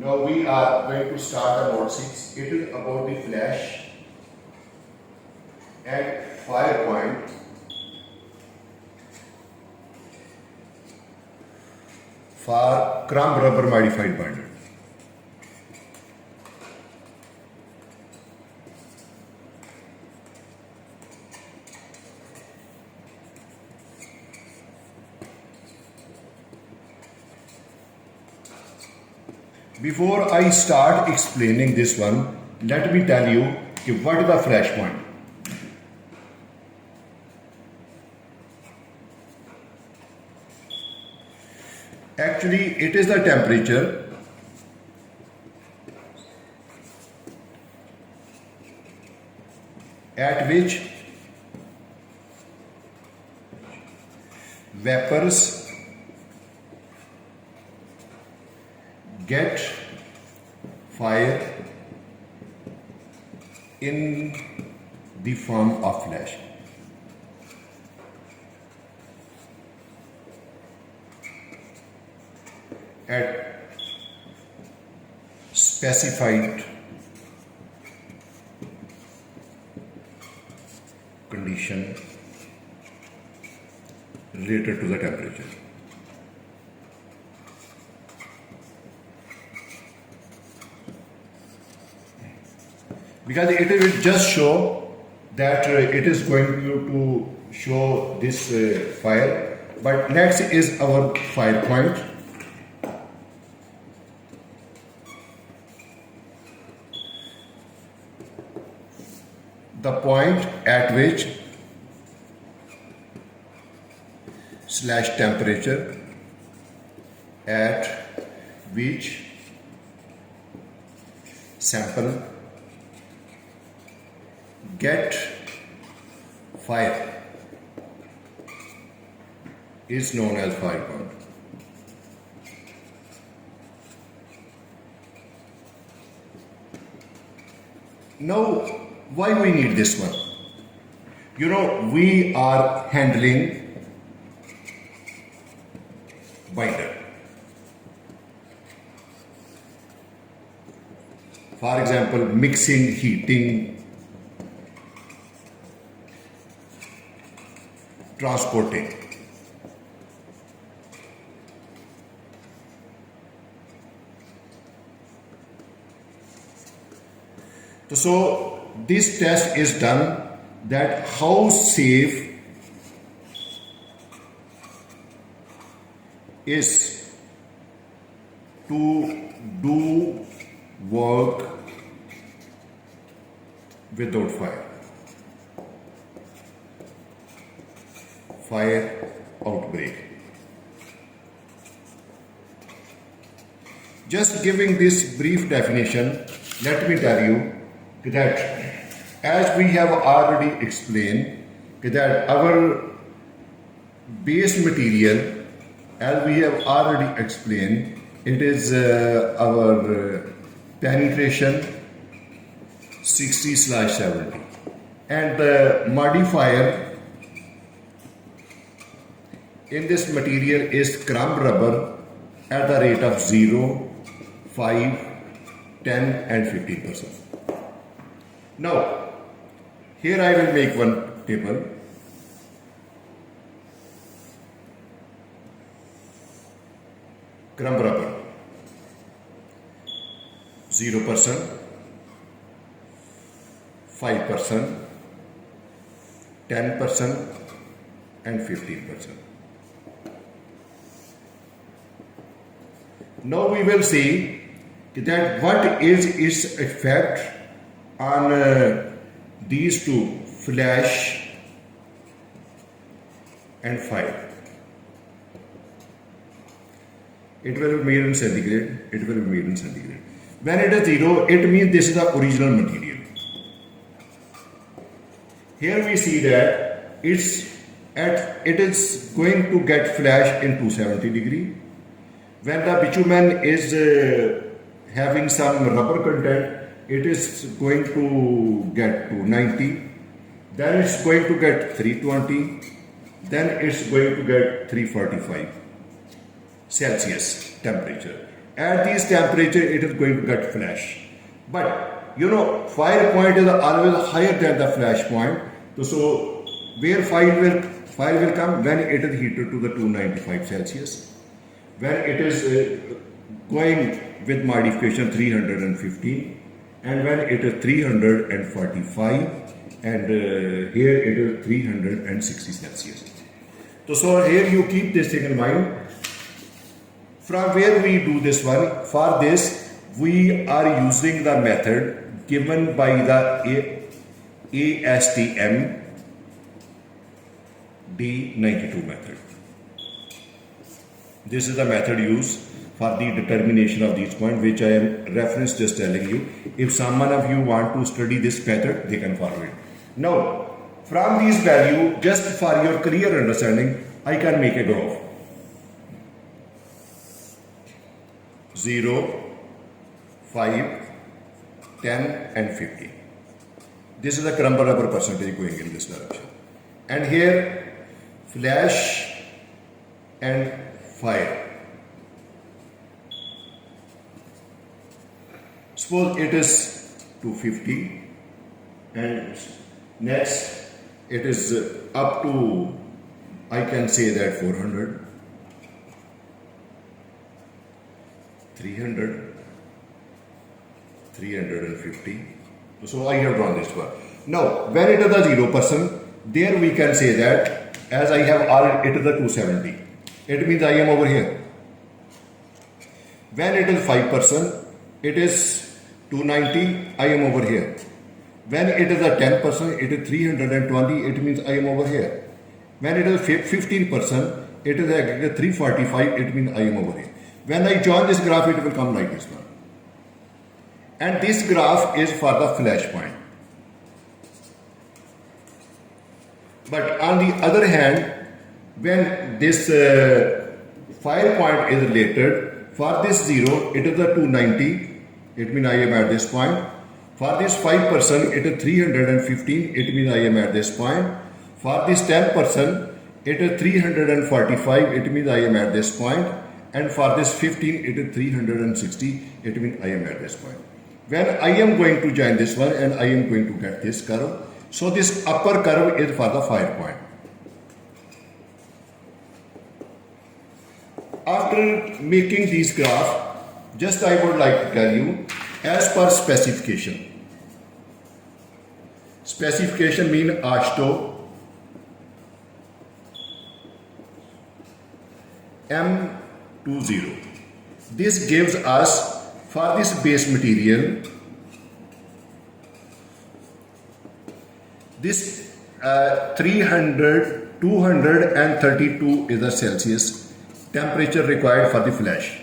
Now we are going to start the mode 6. It is about the flash and fire point for Crumb Rubber modified binder. Before I start explaining this one, let me tell you what is the flash point. Actually, it is the temperature at which vapors get fire in the form of flash. At specified condition related to the temperature. Because it will just show that it is going to show this fire, but next is our fire point. The point at which slash temperature at which sample get fire is known as fire point. Now, why we need this one? You know, we are handling binder. For example, mixing, heating, transporting. So this test is done that how safe is to do work without fire. Fire outbreak. Just giving this brief definition, let me tell you that as we have already explained that our base material, as we have already explained, it is our penetration 60/70 and the modifier in this material is crumb rubber at the rate of 0, 5, 10 and 15%. Now, here I will make one table. Crumb rubber 0%, 5%, 10% and 15%. Now we will see that what is its effect on these two, flash and fire. It will be made in centigrade. It will be made in centigrade. When it is 0, it means this is the original material. Here we see that it is going to get flash in 270 degree. When the bitumen is having some rubber content, it is going to get to 90, then it's going to get 320, then it's going to get 345 Celsius temperature. At this temperature, it is going to get flash. But you know, fire point is always higher than the flash point. So where fire will come when it is heated to the 295 Celsius. When it is going with modification 315, and when it is 345, and here it is 360 Celsius. So here you keep this thing in mind. From where we do this one, for this we are using the method given by the ASTM D92 method. This is the method used for the determination of these points, which I am reference just telling you. If someone of you want to study this method, they can follow it. Now, from this value, just for your clear understanding, I can make a graph. 0, 5, 10 and 50. This is the crumb rubber percentage going in this direction. And here, flash and fire. Suppose it is 250 and next it is up to, I can say that 400, 300, 350. So I have drawn this one. Now, when it is the 0%, there we can say that as I have already, it is the 270. It means I am over here. When it is 5%, it is 290, I am over here. When it is a 10%, it is 320, it means I am over here. When it is 15%, it is a 345, it means I am over here. When I join this graph, it will come like this one. And this graph is for the flash point. But on the other hand, when this fire point is related, for this 0, it is the 290, it means I am at this point. For this 5%, it is 315, it means I am at this point. For this 10%, it is 345, it means I am at this point. And for this 15, it is 360, it means I am at this point. When I am going to join this one and I am going to get this curve, so this upper curve is for the fire point. After making this graph, just I would like to tell you, as per specification. Specification means ASHTO M20. This gives us, for this base material, this 232 is the Celsius temperature required for the flash.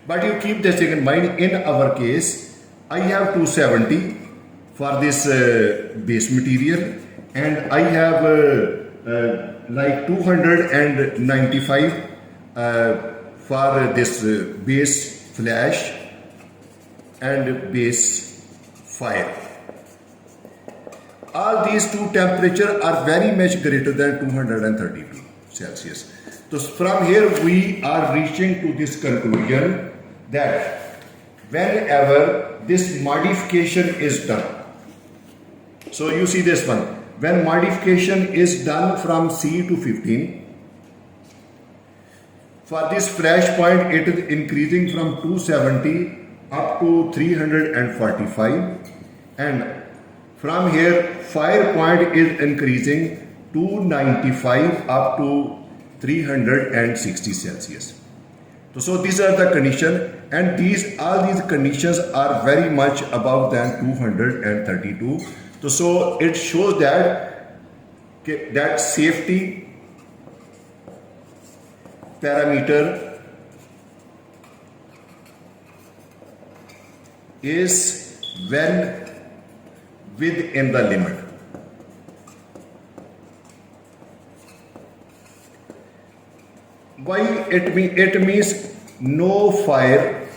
But you keep this thing in mind, in our case, I have 270 for this base material, and I have like 295 for this base flash and base fire. All these two temperatures are very much greater than 232 Celsius. So from here we are reaching to this conclusion that whenever this modification is done, so you see this one, when modification is done from C to 15, for this flash point it is increasing from 270 up to 345, and from here fire point is increasing 295 up to 360 Celsius. So these are the conditions, and all these conditions are very much above than 232. So it shows that safety parameter is well within the limit. Why it means no fire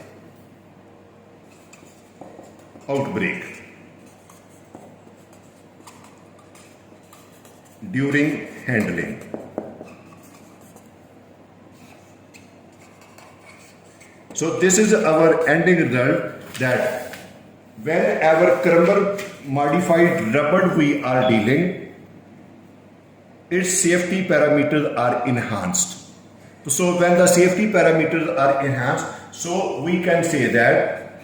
outbreak during handling. So this is our ending result, that whenever Crumb Rubber modified rubber we are dealing, its safety parameters are enhanced. So when the safety parameters are enhanced, so we can say that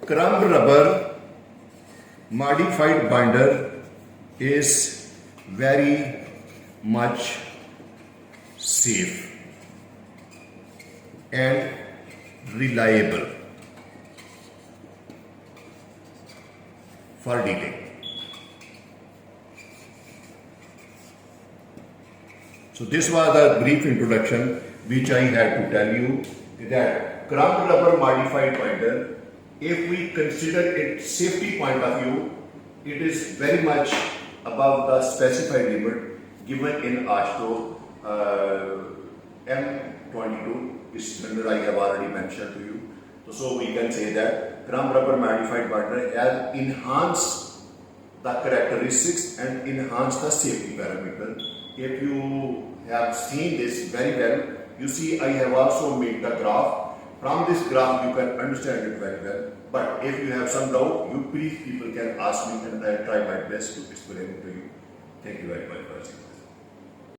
Crumb Rubber modified binder is very much safe and reliable for dealing. So this was the brief introduction which I had to tell you, that Crumb Rubber modified binder, if we consider its safety point of view, it is very much above the specified limit given in AASHTO M22 standard I have already mentioned to you. So we can say that Crumb Rubber modified binder has enhanced the characteristics and enhanced the safety parameter. If you have seen this very well, you see I have also made the graph. From this graph you can understand it very well. But if you have some doubt, you please people can ask me and I will try my best to explain it to you. Thank you very much.